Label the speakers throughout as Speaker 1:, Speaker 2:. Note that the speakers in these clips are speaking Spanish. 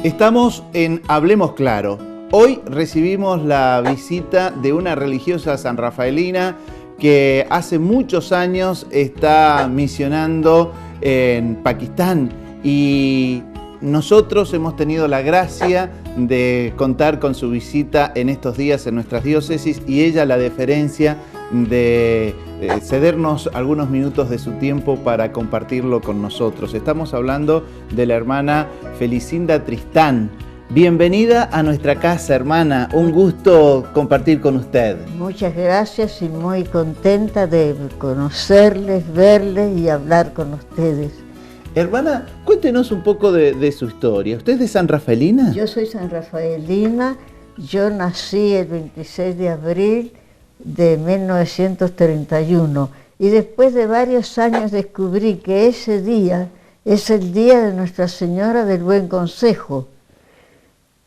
Speaker 1: Estamos en Hablemos Claro. Hoy recibimos la visita de una religiosa sanrafaelina que hace muchos años está misionando en Pakistán y nosotros hemos tenido la gracia de contar con su visita en estos días en nuestras diócesis y ella la deferencia de cedernos algunos minutos de su tiempo para compartirlo con nosotros. Estamos hablando de la hermana Felicinda Tristán. Bienvenida a nuestra casa, hermana. Un gusto compartir con usted.
Speaker 2: Muchas gracias y muy contenta de conocerles, verles y hablar con ustedes.
Speaker 1: Hermana, cuéntenos un poco de su historia. ¿Usted es de sanrafaelina?
Speaker 2: Yo soy sanrafaelina. Yo nací el 26 de abril de 1931 y después de varios años descubrí que ese día es el día de Nuestra Señora del Buen Consejo.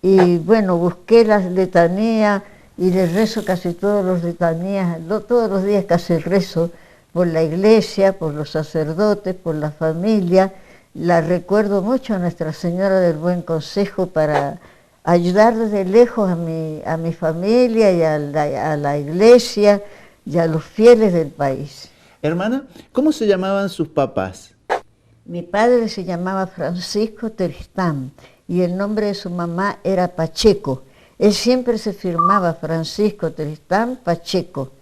Speaker 2: Y bueno, busqué las letanías y les rezo casi todos los letanías, todos los días casi rezo por la iglesia, por los sacerdotes, por la familia. La recuerdo mucho a Nuestra Señora del Buen Consejo para ayudar desde lejos a mi familia y a la iglesia y a los fieles del país.
Speaker 1: Hermana, ¿cómo se llamaban sus papás?
Speaker 2: Mi padre se llamaba Francisco Tristán y el nombre de su mamá era Pacheco. Él siempre se firmaba Francisco Tristán Pacheco.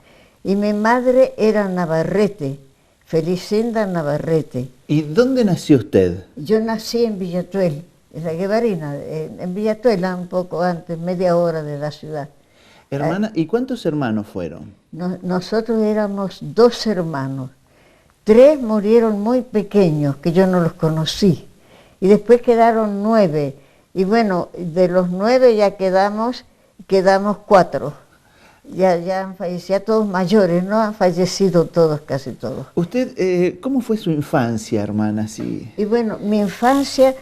Speaker 2: Y mi madre era Navarrete, Felicinda Navarrete.
Speaker 1: ¿Y dónde nació usted?
Speaker 2: Yo nací en Villatuel, en la Guevarina, en Villatuela, un poco antes, media hora de la ciudad.
Speaker 1: Hermana, ¿y cuántos hermanos fueron?
Speaker 2: Nosotros éramos 2 hermanos. 3 murieron muy pequeños, que yo no los conocí. Y después quedaron 9. Y bueno, de los 9 ya quedamos 4. Ya han fallecido, ya todos mayores, ¿no? Han fallecido todos, casi todos.
Speaker 1: ¿Usted, cómo fue su infancia, hermana? Sí.
Speaker 2: Y bueno, mi infancia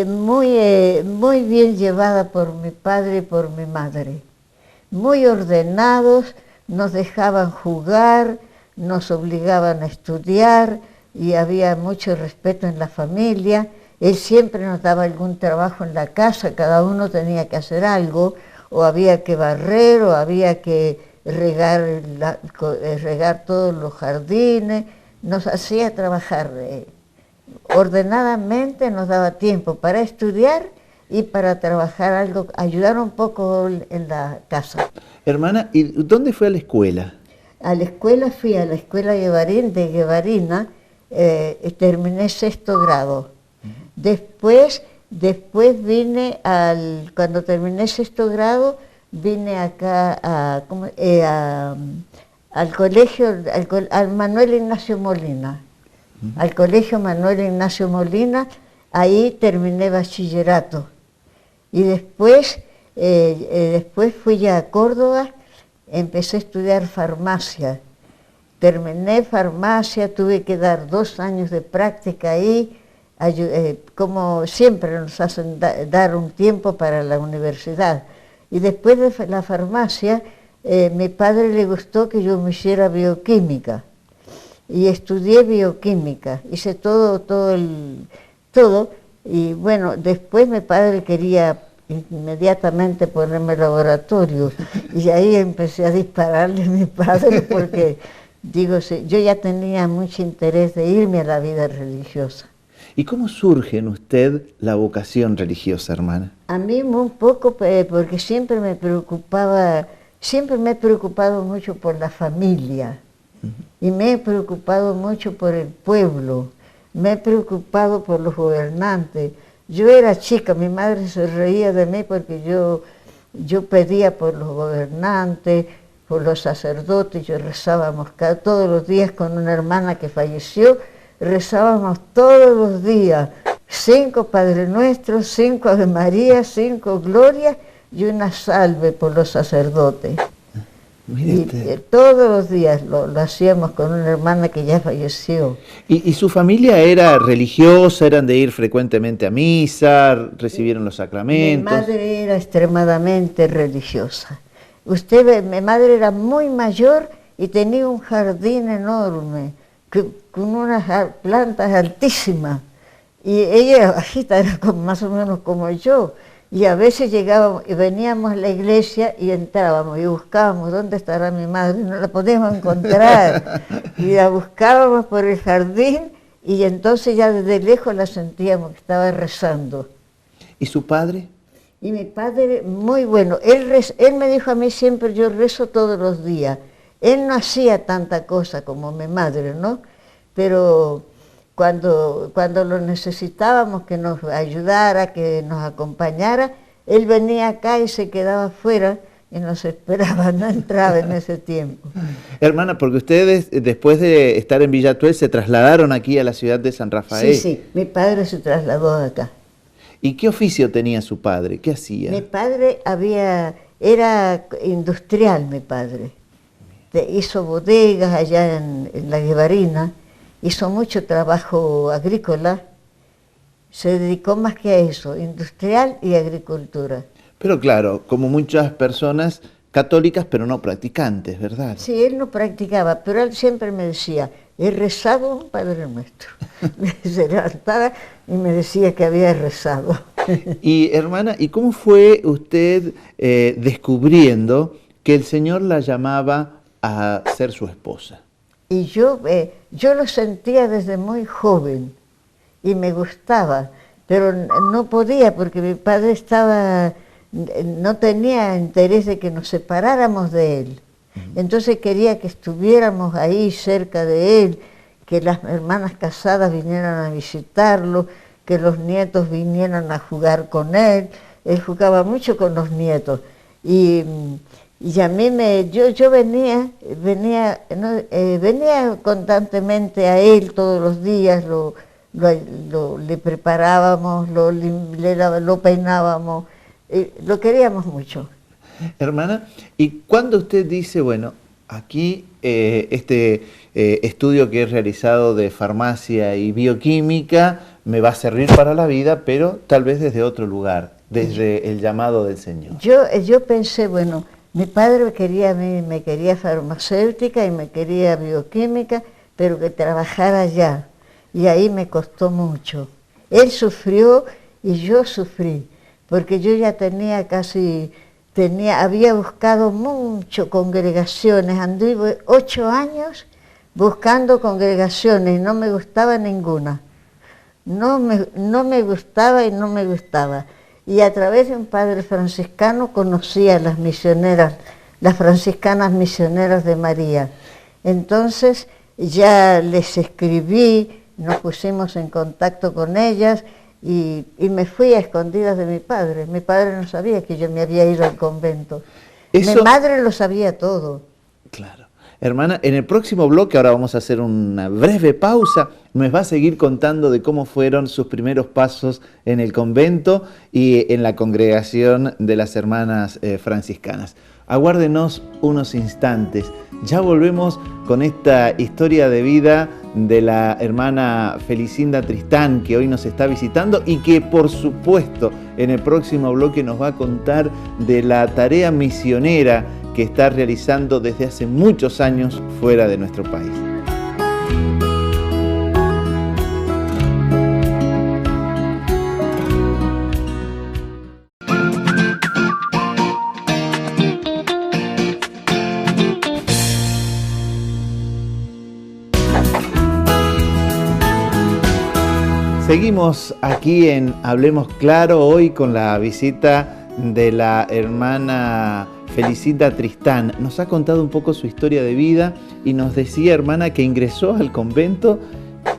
Speaker 2: muy bien llevada por mi padre y por mi madre. Muy ordenados, nos dejaban jugar, nos obligaban a estudiar y había mucho respeto en la familia. Él siempre nos daba algún trabajo en la casa, cada uno tenía que hacer algo, o había que barrer, o había que regar todos los jardines, nos hacía trabajar ordenadamente, nos daba tiempo para estudiar y para trabajar algo, ayudar un poco en la casa.
Speaker 1: Hermana, ¿y dónde fue a la escuela?
Speaker 2: A la escuela fui a la escuela de Guevarina, terminé 6º grado. Después vine cuando terminé 6º grado, vine acá al colegio, al Manuel Ignacio Molina, al colegio Manuel Ignacio Molina, ahí terminé bachillerato. Y después fui a Córdoba, empecé a estudiar farmacia. Terminé farmacia, tuve que dar 2 años de práctica ahí, como siempre nos hacen dar un tiempo para la universidad. Y después de la farmacia, mi padre le gustó que yo me hiciera bioquímica. Y estudié bioquímica, hice todo. Y bueno, después mi padre quería inmediatamente ponerme laboratorio. Y ahí empecé a dispararle a mi padre porque, yo ya tenía mucho interés de irme a la vida religiosa.
Speaker 1: ¿Y cómo surge en usted la vocación religiosa, hermana?
Speaker 2: A mí un poco, porque siempre me he preocupado mucho por la familia. Y me he preocupado mucho por el pueblo, me he preocupado por los gobernantes. Yo era chica, mi madre se reía de mí porque yo pedía por los gobernantes, por los sacerdotes, rezábamos todos los días con una hermana que falleció, rezábamos todos los días, 5 Padre Nuestros, 5 Ave María, 5 Glorias y una salve por los sacerdotes. Y todos los días lo hacíamos con una hermana que ya falleció.
Speaker 1: ¿Y su familia era religiosa? ¿Eran de ir frecuentemente a misa? ¿Recibieron los sacramentos?
Speaker 2: Mi madre era extremadamente religiosa. Mi madre era muy mayor y tenía un jardín enorme, con unas plantas altísimas. Y ella era bajita, era más o menos como yo. Y a veces llegábamos y veníamos a la iglesia y entrábamos y buscábamos dónde estará mi madre, no la podíamos encontrar. Y la buscábamos por el jardín y entonces ya desde lejos la sentíamos que estaba rezando.
Speaker 1: ¿Y su padre?
Speaker 2: Y mi padre, muy bueno, él me dijo a mí siempre, yo rezo todos los días. Él no hacía tanta cosa como mi madre, ¿no? Pero cuando lo necesitábamos, que nos ayudara, que nos acompañara, él venía acá y se quedaba afuera y nos esperaba, no entraba en ese tiempo.
Speaker 1: Hermana, porque ustedes después de estar en Villa Tuel se trasladaron aquí a la ciudad de San Rafael.
Speaker 2: Sí, sí, mi padre se trasladó acá.
Speaker 1: ¿Y qué oficio tenía su padre? ¿Qué hacía?
Speaker 2: Mi padre era industrial, mi padre. Hizo bodegas allá en La Guevarina, hizo mucho trabajo agrícola, se dedicó más que a eso, industrial y agricultura.
Speaker 1: Pero claro, como muchas personas católicas, pero no practicantes, ¿verdad?
Speaker 2: Sí, él no practicaba, pero él siempre me decía, he rezado un Padre Nuestro. Se levantaba y me decía que había rezado.
Speaker 1: Y hermana, ¿y cómo fue usted descubriendo que el Señor la llamaba a ser su esposa?
Speaker 2: Y yo lo sentía desde muy joven y me gustaba, pero no podía porque mi padre no tenía interés de que nos separáramos de él. Entonces quería que estuviéramos ahí cerca de él, que las hermanas casadas vinieran a visitarlo, que los nietos vinieran a jugar con él. Él jugaba mucho con los nietos. Y a mí yo venía constantemente a él todos los días, le preparábamos, lo peinábamos, lo queríamos mucho.
Speaker 1: Hermana, ¿y cuando usted dice, bueno, aquí estudio que he realizado de farmacia y bioquímica me va a servir para la vida, pero tal vez desde otro lugar, desde el llamado del Señor?
Speaker 2: Yo pensé, bueno, mi padre me quería farmacéutica y me quería bioquímica, pero que trabajara allá. Y ahí me costó mucho. Él sufrió y yo sufrí, porque yo ya había buscado mucho congregaciones, anduve 8 años buscando congregaciones y no me gustaba ninguna. No me gustaba y no me gustaba. Y a través de un padre franciscano conocí a las misioneras, las franciscanas misioneras de María. Entonces ya les escribí, nos pusimos en contacto con ellas y me fui a escondidas de mi padre. Mi padre no sabía que yo me había ido al convento. Mi madre lo sabía todo.
Speaker 1: Claro. Hermana, en el próximo bloque, ahora vamos a hacer una breve pausa, nos va a seguir contando de cómo fueron sus primeros pasos en el convento y en la congregación de las hermanas franciscanas. Aguárdenos unos instantes, ya volvemos con esta historia de vida de la hermana Felicinda Tristán, que hoy nos está visitando y que por supuesto en el próximo bloque nos va a contar de la tarea misionera que está realizando desde hace muchos años fuera de nuestro país. Seguimos aquí en Hablemos Claro, hoy con la visita de la hermana Felicinda Tristán. Nos ha contado un poco su historia de vida y nos decía, hermana, que ingresó al convento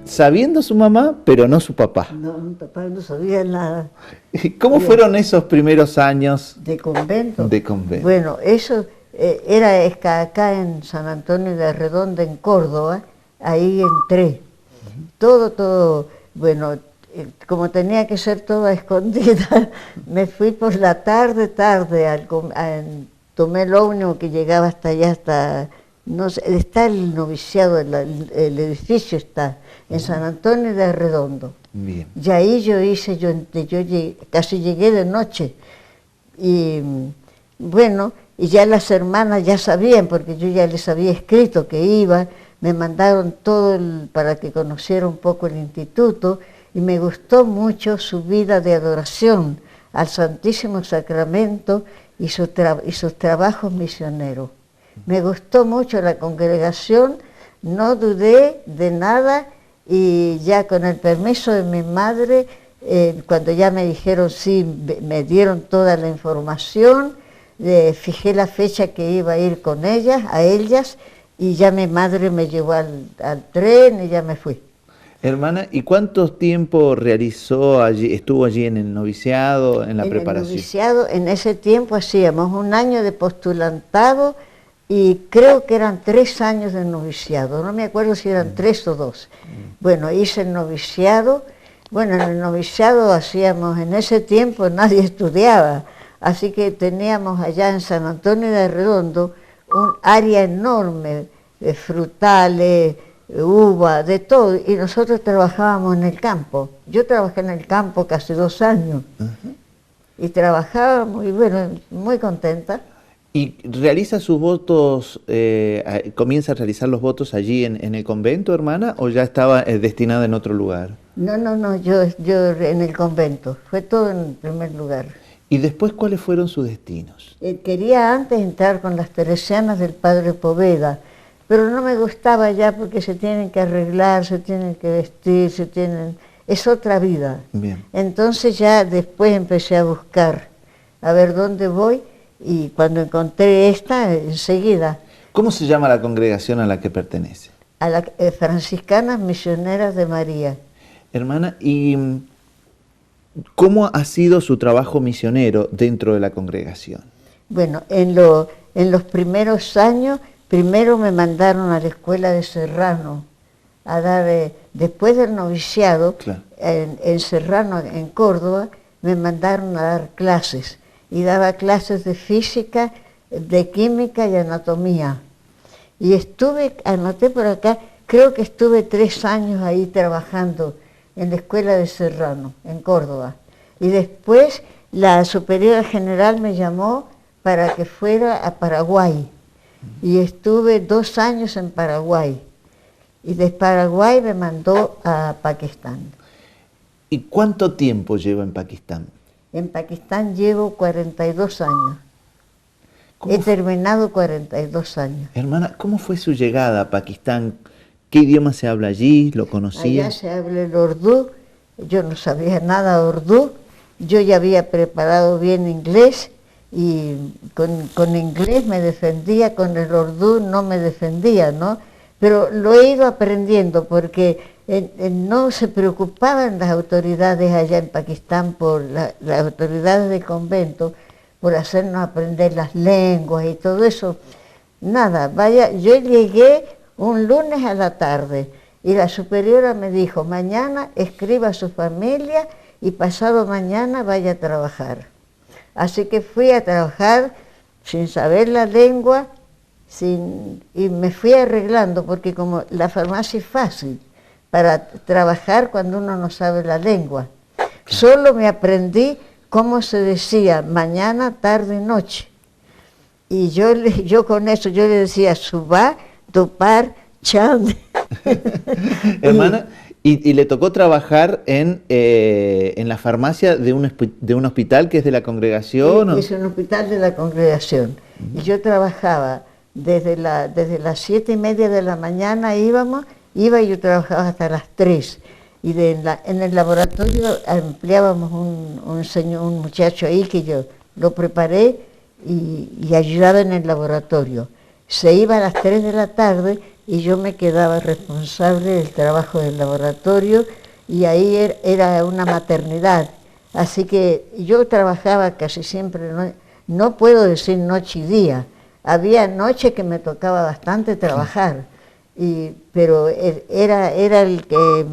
Speaker 1: sabiendo su mamá, pero no su papá.
Speaker 2: No, mi papá no sabía nada.
Speaker 1: ¿Cómo fueron esos primeros años
Speaker 2: de convento?
Speaker 1: De convento.
Speaker 2: Bueno, eso era acá en San Antonio de Redonda, en Córdoba, ahí entré. Todo, bueno, como tenía que ser toda escondida, me fui por la tarde, tomé el ómnibus que llegaba hasta allá, no sé, está el noviciado, el edificio está en San Antonio de Arredondo.
Speaker 1: Bien.
Speaker 2: Y ahí yo casi llegué de noche. Y bueno, y ya las hermanas ya sabían, porque yo ya les había escrito que iba, me mandaron todo para que conociera un poco el instituto, y me gustó mucho su vida de adoración. al Santísimo Sacramento y sus trabajos misioneros. Me gustó mucho la congregación, no dudé de nada y ya con el permiso de mi madre, cuando ya me dijeron sí, me dieron toda la información, fijé la fecha que iba a ir con ellas, y ya mi madre me llevó al tren y ya me fui.
Speaker 1: Hermana, ¿y cuánto tiempo realizó allí, estuvo allí en el noviciado, en la preparación?
Speaker 2: En el noviciado, en ese tiempo hacíamos un año de postulantado y creo que eran 3 años de noviciado, no me acuerdo si eran 3 o 2. Bueno, hice el noviciado, bueno, en el noviciado hacíamos, en ese tiempo nadie estudiaba, así que teníamos allá en San Antonio de Redondo un área enorme, frutales, uva, de todo, y nosotros trabajábamos en el campo. Yo trabajé en el campo casi 2 años, y trabajábamos, y bueno, muy contenta.
Speaker 1: ¿Y realiza sus votos, comienza a realizar los votos allí en el convento, hermana, o ya estaba destinada en otro lugar?
Speaker 2: No, yo en el convento, fue todo en el primer lugar.
Speaker 1: ¿Y después cuáles fueron sus destinos?
Speaker 2: Quería antes entrar con las teresianas del Padre Poveda, pero no me gustaba ya porque se tienen que arreglar, se tienen que vestir, es otra vida.
Speaker 1: Bien.
Speaker 2: Entonces ya después empecé a buscar, a ver dónde voy, y cuando encontré esta, enseguida.
Speaker 1: ¿Cómo se llama la congregación a la que pertenece?
Speaker 2: A las Franciscanas Misioneras de María.
Speaker 1: Hermana, ¿y cómo ha sido su trabajo misionero dentro de la congregación?
Speaker 2: Bueno, en los primeros años, primero me mandaron a la escuela de Serrano, a dar, después del noviciado,
Speaker 1: Claro.
Speaker 2: en Serrano, en Córdoba, me mandaron a dar clases, y daba clases de física, de química y anatomía. Y estuve, anoté por acá, creo que estuve 3 años ahí trabajando en la escuela de Serrano, en Córdoba. Y después la superiora general me llamó para que fuera a Paraguay. Y estuve 2 años en Paraguay. Y de Paraguay me mandó a Pakistán.
Speaker 1: ¿Y cuánto tiempo lleva en Pakistán?
Speaker 2: En Pakistán llevo 42 años. He terminado 42 años.
Speaker 1: Hermana, ¿cómo fue su llegada a Pakistán? ¿Qué idioma se habla allí? ¿Lo conocía?
Speaker 2: Allá se habla el urdú. Yo no sabía nada urdú. Yo ya había preparado bien inglés y con inglés me defendía, con el urdú no me defendía, ¿no? Pero lo he ido aprendiendo porque no se preocupaban las autoridades allá en Pakistán, por las autoridades del convento, por hacernos aprender las lenguas y todo eso. Nada, vaya, yo llegué un lunes a la tarde y la superiora me dijo, mañana escriba a su familia y pasado mañana vaya a trabajar. Así que fui a trabajar sin saber la lengua y me fui arreglando, porque como la farmacia es fácil para trabajar cuando uno no sabe la lengua. Solo me aprendí cómo se decía mañana, tarde y noche. Y yo con eso, yo le decía subá, topar, chand.
Speaker 1: Hermana, y le tocó trabajar en la farmacia de un hospital que es de la congregación.
Speaker 2: Es un hospital de la congregación. Y yo trabajaba desde las 7:30 de la mañana iba y yo trabajaba hasta las 3. Y en el laboratorio empleábamos un muchacho ahí que yo lo preparé y ayudaba en el laboratorio. Se iba a las 3 de la tarde y yo me quedaba responsable del trabajo del laboratorio, y ahí era una maternidad. Así que yo trabajaba casi siempre, no puedo decir noche y día. Había noches que me tocaba bastante trabajar, pero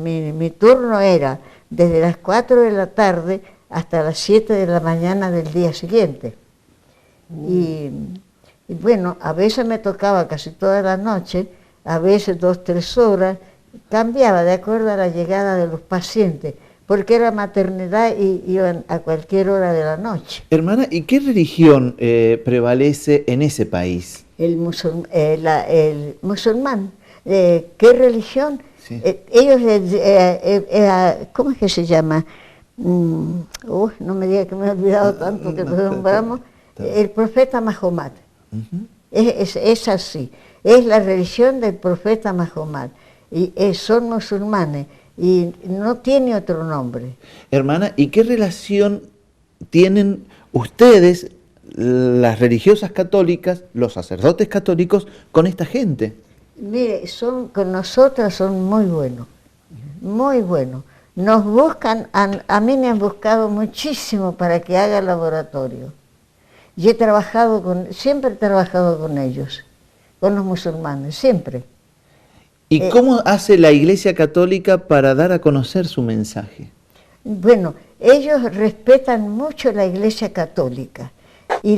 Speaker 2: mi turno era desde las 4 de la tarde hasta las 7 de la mañana del día siguiente. Y bueno, a veces me tocaba casi toda la noche, a veces 2-3 horas, cambiaba de acuerdo a la llegada de los pacientes, porque era maternidad y iban a cualquier hora de la noche.
Speaker 1: Hermana, ¿y qué religión prevalece en ese país?
Speaker 2: El musulmán. ¿Qué religión?
Speaker 1: Sí.
Speaker 2: Ellos, ¿cómo es que se llama? No me diga que me he olvidado tanto que lo nombramos. El profeta Mahomet. Es así. Es la religión del profeta Mahomet. Y son musulmanes. Y no tiene otro nombre.
Speaker 1: Hermana, ¿y qué relación tienen ustedes, las religiosas católicas, los sacerdotes católicos, con esta gente?
Speaker 2: Mire, con nosotras son muy buenos, muy buenos. Nos buscan, a mí me han buscado muchísimo para que haga laboratorio. Y siempre he trabajado con ellos, con los musulmanes, siempre.
Speaker 1: ¿Y cómo hace la Iglesia Católica para dar a conocer su mensaje?
Speaker 2: Bueno, ellos respetan mucho la Iglesia Católica y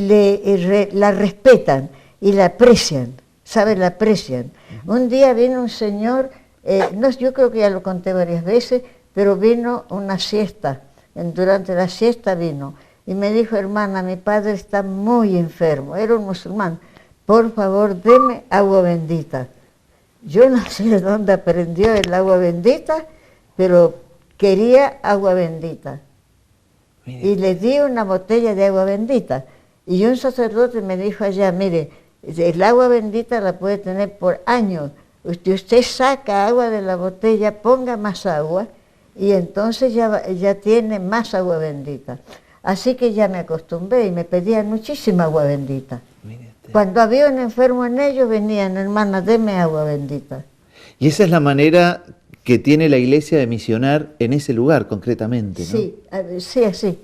Speaker 2: la respetan y la aprecian, ¿sabe? La aprecian. Un día vino un señor, yo creo que ya lo conté varias veces, pero vino una siesta, durante la siesta vino, y me dijo: hermana, mi padre está muy enfermo, era un musulmán, por favor, deme agua bendita. Yo no sé de dónde aprendió el agua bendita, pero quería agua bendita. Mire. Y le di una botella de agua bendita. Y un sacerdote me dijo allá: mire, el agua bendita la puede tener por años. Usted saca agua de la botella, ponga más agua, y entonces ya tiene más agua bendita. Así que ya me acostumbré y me pedían muchísima agua bendita. Cuando había un enfermo en ellos, venían: hermana, deme agua bendita.
Speaker 1: Y esa es la manera que tiene la Iglesia de misionar en ese lugar concretamente, ¿no?
Speaker 2: Sí, sí, así.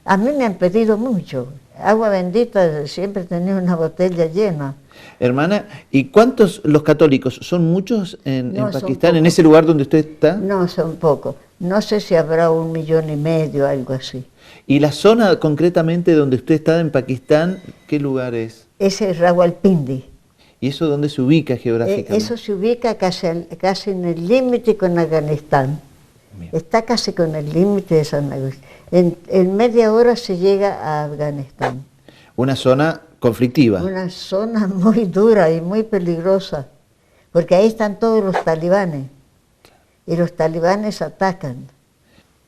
Speaker 2: A mí me han pedido mucho. Agua bendita, siempre tenía una botella llena.
Speaker 1: Hermana, ¿y cuántos los católicos? ¿Son muchos en Pakistán, en ese lugar donde usted está?
Speaker 2: No, son pocos. No sé si habrá 1,5 millones, algo así.
Speaker 1: ¿Y la zona concretamente donde usted está en Pakistán, qué lugar es?
Speaker 2: Ese es Rawalpindi.
Speaker 1: ¿Y eso dónde se ubica geográficamente?
Speaker 2: Eso se ubica casi en el límite con Afganistán. Bien. Está casi con el límite de San Agustín. En media hora se llega a Afganistán.
Speaker 1: Una zona conflictiva.
Speaker 2: Una zona muy dura y muy peligrosa, porque ahí están todos los talibanes, y los talibanes atacan.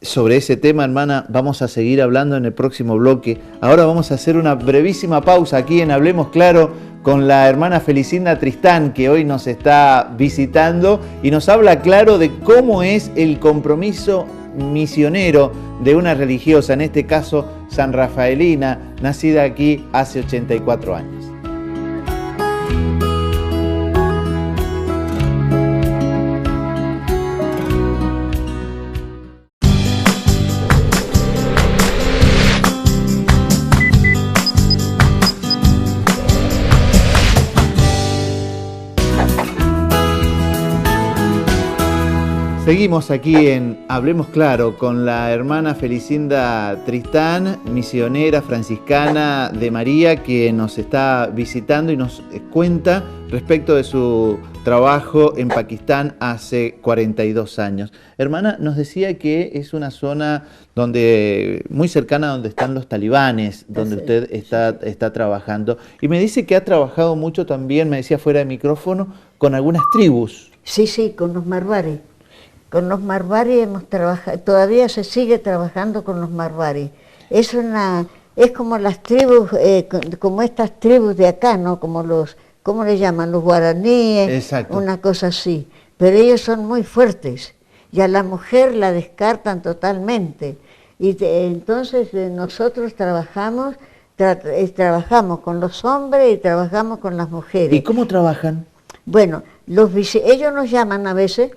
Speaker 1: Sobre ese tema, hermana, vamos a seguir hablando en el próximo bloque. Ahora vamos a hacer una brevísima pausa aquí en Hablemos Claro con la hermana Felicinda Tristán, que hoy nos está visitando y nos habla claro de cómo es el compromiso misionero de una religiosa, en este caso sanrafaelina, nacida aquí hace 84 años. Seguimos aquí en Hablemos Claro con la hermana Felicinda Tristán, misionera franciscana de María, que nos está visitando y nos cuenta respecto de su trabajo en Pakistán hace 42 años. Hermana, nos decía que es una zona muy cercana a donde están los talibanes, donde usted está trabajando. Y me dice que ha trabajado mucho también, me decía fuera de micrófono, con algunas tribus.
Speaker 2: Sí, con los marwaris. Con los marwaris hemos trabajado, todavía se sigue trabajando con los marwaris. Es como las tribus, como estas tribus de acá, ¿no? Como ¿cómo le llaman? Los guaraníes. Exacto. Una cosa así. Pero ellos son muy fuertes y a la mujer la descartan totalmente. Y entonces nosotros trabajamos con los hombres y trabajamos con las mujeres.
Speaker 1: ¿Y cómo trabajan?
Speaker 2: Bueno, ellos nos llaman a veces.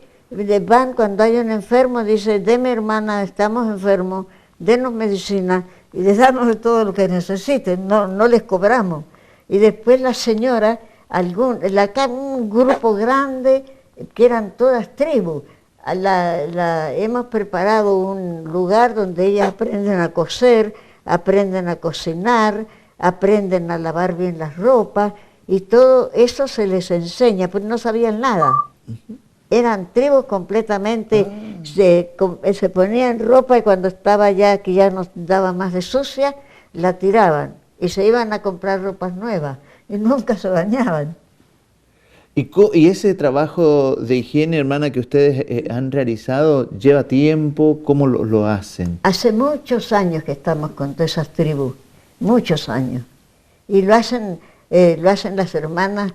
Speaker 2: Van cuando hay un enfermo, dice: deme, hermana, estamos enfermos, denos medicina, y les damos todo lo que necesiten, no les cobramos. Y después la señora, acá un grupo grande, que eran todas tribus, hemos preparado un lugar donde ellas aprenden a coser, aprenden a cocinar, aprenden a lavar bien las ropas, y todo eso se les enseña, pues no sabían nada. Eran tribus completamente, se ponían ropa y cuando estaba que ya nos daba más de sucia, la tiraban y se iban a comprar ropas nuevas y nunca se bañaban.
Speaker 1: ¿Y ese trabajo de higiene, hermana, que ustedes han realizado, lleva tiempo? ¿Cómo lo hacen?
Speaker 2: Hace muchos años que estamos con todas esas tribus, muchos años. Y lo hacen las hermanas,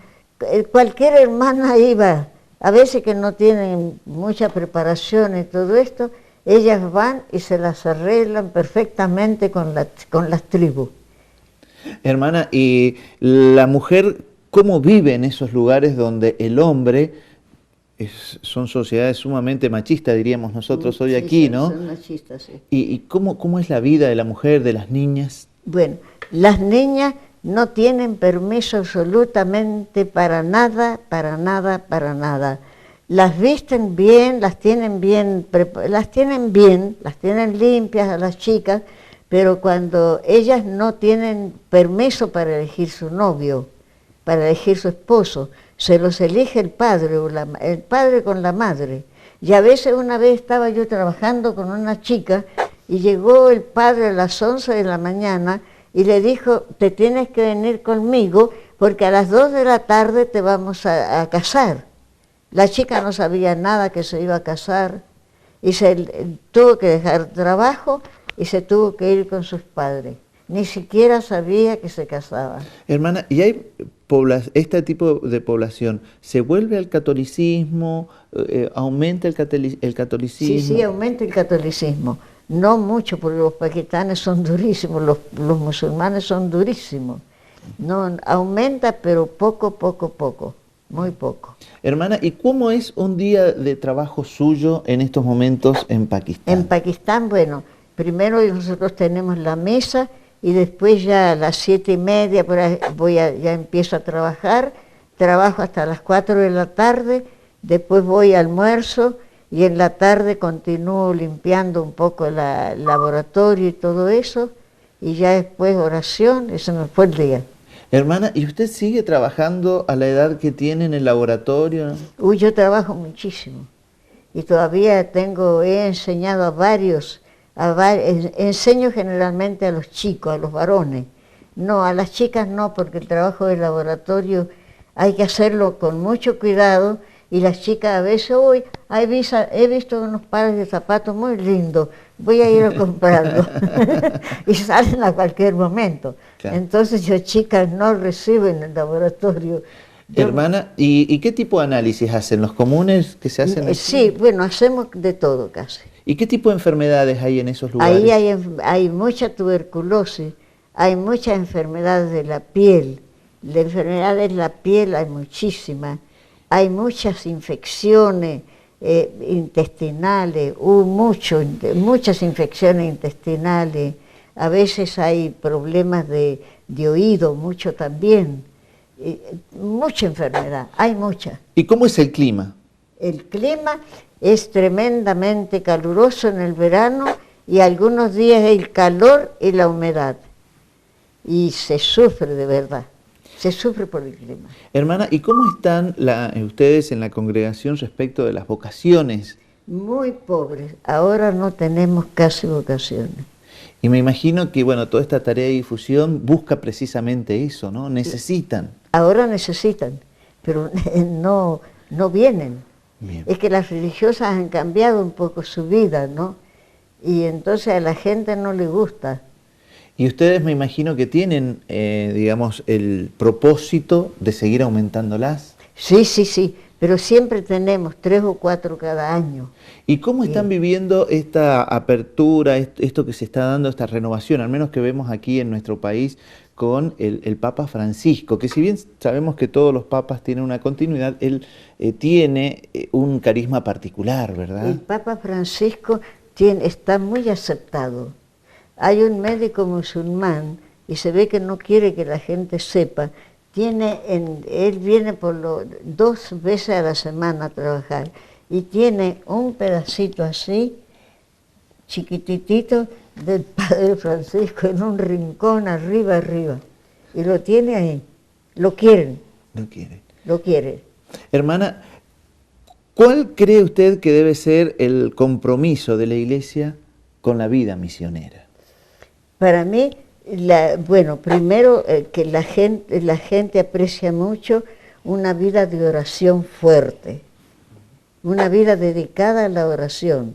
Speaker 2: cualquier hermana iba, a veces que no tienen mucha preparación y todo esto, ellas van y se las arreglan perfectamente con las tribus.
Speaker 1: Hermana, ¿y la mujer cómo vive en esos lugares donde el hombre, son sociedades sumamente machistas, diríamos nosotros hoy
Speaker 2: Sí,
Speaker 1: aquí,
Speaker 2: sí,
Speaker 1: ¿no?
Speaker 2: son machistas, sí.
Speaker 1: ¿Y cómo es la vida de la mujer, de las niñas?
Speaker 2: Bueno, las niñas no tienen permiso absolutamente para nada, para nada, para nada. Las visten bien, las tienen limpias a las chicas, pero cuando ellas no tienen permiso para elegir su novio, para elegir su esposo, se los elige el padre, el padre con la madre. Y a veces una vez estaba yo trabajando con una chica y llegó el padre a las 11 de la mañana y le dijo, te tienes que venir conmigo porque a las 2 de la tarde te vamos a casar. La chica no sabía nada que se iba a casar y tuvo que dejar trabajo y se tuvo que ir con sus padres. Ni siquiera sabía que se casaba.
Speaker 1: Hermana, ¿y hay este tipo de población se vuelve al catolicismo, aumenta el catolicismo?
Speaker 2: Sí, aumenta el catolicismo. No mucho, porque los paquistanes son durísimos, los musulmanes son durísimos. No, aumenta, pero poco, muy poco.
Speaker 1: Hermana, ¿y cómo es un día de trabajo suyo en estos momentos en Pakistán?
Speaker 2: En Pakistán, bueno, primero nosotros tenemos la mesa y después ya a las 7:30 por ahí ya empiezo a trabajar, trabajo hasta las 4 de la tarde, después voy a almuerzo y en la tarde continúo limpiando un poco el laboratorio y todo eso, y ya después oración, eso me fue el día.
Speaker 1: Hermana, ¿y usted sigue trabajando a la edad que tiene en el laboratorio?
Speaker 2: Uy, yo trabajo muchísimo y todavía he enseñado a varios, enseño generalmente a los chicos, a los varones. No, a las chicas no, porque el trabajo del laboratorio hay que hacerlo con mucho cuidado y las chicas a veces, uy, he visto unos pares de zapatos muy lindos, voy a ir a comprarlos. Y salen a cualquier momento. Claro. Entonces yo chicas no recibo en el laboratorio.
Speaker 1: Hermana, ¿y qué tipo de análisis hacen? ¿Los comunes que se hacen aquí?
Speaker 2: Sí, bueno, hacemos de todo casi.
Speaker 1: ¿Y qué tipo de enfermedades hay en esos lugares?
Speaker 2: Ahí hay mucha tuberculosis, hay muchas enfermedades de la piel. De enfermedades de la piel hay muchísimas. Hay muchas infecciones intestinales, muchas infecciones intestinales. A veces hay problemas de oído, mucho también. Mucha enfermedad, hay mucha.
Speaker 1: ¿Y cómo es el clima?
Speaker 2: El clima es tremendamente caluroso en el verano y algunos días el calor y la humedad. Y se sufre de verdad, se sufre por el clima.
Speaker 1: Hermana, ¿y cómo están ustedes en la congregación respecto de las vocaciones?
Speaker 2: Muy pobres, ahora no tenemos casi vocaciones.
Speaker 1: Y me imagino que, bueno, toda esta tarea de difusión busca precisamente eso, ¿no? Necesitan.
Speaker 2: Ahora necesitan, pero no vienen.
Speaker 1: Bien.
Speaker 2: Es que las religiosas han cambiado un poco su vida, ¿no? Y entonces a la gente no le gusta.
Speaker 1: Y ustedes me imagino que tienen, digamos, el propósito de seguir aumentándolas.
Speaker 2: Sí, pero siempre tenemos 3 o 4 cada año.
Speaker 1: ¿Y cómo están viviendo esta apertura, esto que se está dando, esta renovación, al menos que vemos aquí en nuestro país, con el Papa Francisco, que si bien sabemos que todos los papas tienen una continuidad, él tiene un carisma particular, ¿verdad?
Speaker 2: El Papa Francisco está muy aceptado. Hay un médico musulmán, y se ve que no quiere que la gente sepa, él viene 2 veces a la semana a trabajar, y tiene un pedacito así, chiquititito, del Padre Francisco en un rincón arriba, y lo tiene ahí. Lo quieren. Lo quieren.
Speaker 1: Hermana, ¿cuál cree usted que debe ser el compromiso de la Iglesia con la vida misionera?
Speaker 2: Para mí, bueno, primero que la gente aprecia mucho una vida de oración fuerte, una vida dedicada a la oración.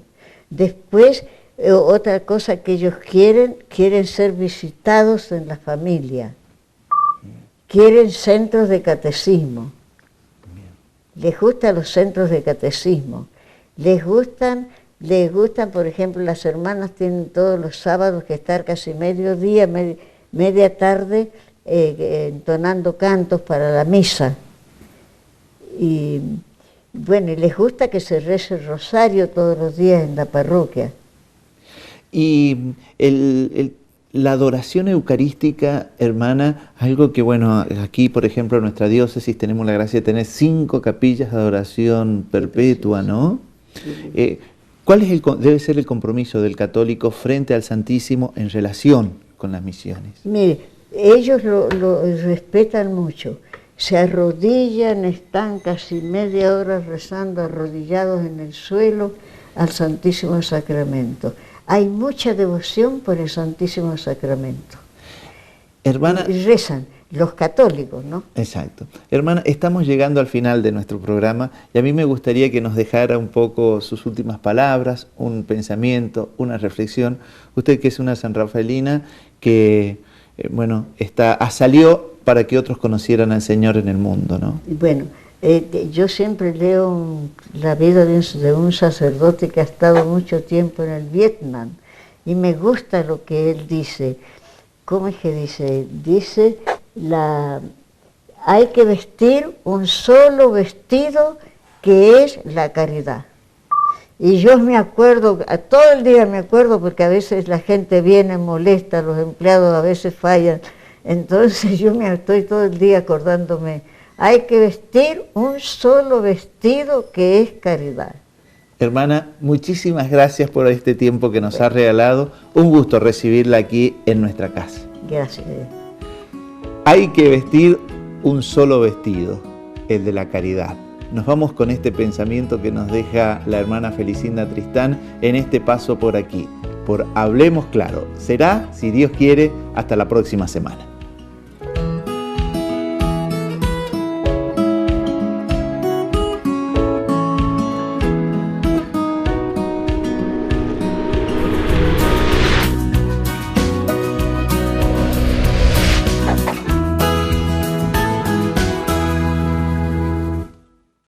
Speaker 2: Después, otra cosa que ellos quieren ser visitados en la familia, quieren centros de catecismo, les gustan los centros de catecismo, les gustan, por ejemplo, las hermanas tienen todos los sábados que estar casi mediodía, media tarde, entonando cantos para la misa. Y bueno, y les gusta que se rece el rosario todos los días en la parroquia.
Speaker 1: Y la adoración eucarística, hermana, algo que, bueno, aquí, por ejemplo, en nuestra diócesis tenemos la gracia de tener 5 capillas de adoración perpetua, ¿no? ¿Cuál debe ser el compromiso del católico frente al Santísimo en relación con las misiones?
Speaker 2: Mire, ellos lo respetan mucho. Se arrodillan, están casi media hora rezando arrodillados en el suelo al Santísimo Sacramento. Hay mucha devoción por el Santísimo Sacramento.
Speaker 1: Hermana,
Speaker 2: y rezan, los católicos, ¿no?
Speaker 1: Exacto. Hermana, estamos llegando al final de nuestro programa y a mí me gustaría que nos dejara un poco sus últimas palabras, un pensamiento, una reflexión. Usted que es una sanrafaelina que, bueno, salió para que otros conocieran al Señor en el mundo, ¿no?
Speaker 2: Bueno, yo siempre leo la vida de un sacerdote que ha estado mucho tiempo en el Vietnam y me gusta lo que él dice. ¿Cómo es que dice? Dice, hay que vestir un solo vestido que es la caridad. Y yo me acuerdo, todo el día me acuerdo, porque a veces la gente viene molesta, los empleados a veces fallan. Entonces yo me estoy todo el día acordándome, hay que vestir un solo vestido que es caridad.
Speaker 1: Hermana, muchísimas gracias por este tiempo que nos ha regalado. Un gusto recibirla aquí en nuestra casa.
Speaker 2: Gracias.
Speaker 1: Hay que vestir un solo vestido, el de la caridad. Nos vamos con este pensamiento que nos deja la hermana Felicinda Tristán en este paso por aquí, por Hablemos Claro. Será, si Dios quiere, hasta la próxima semana.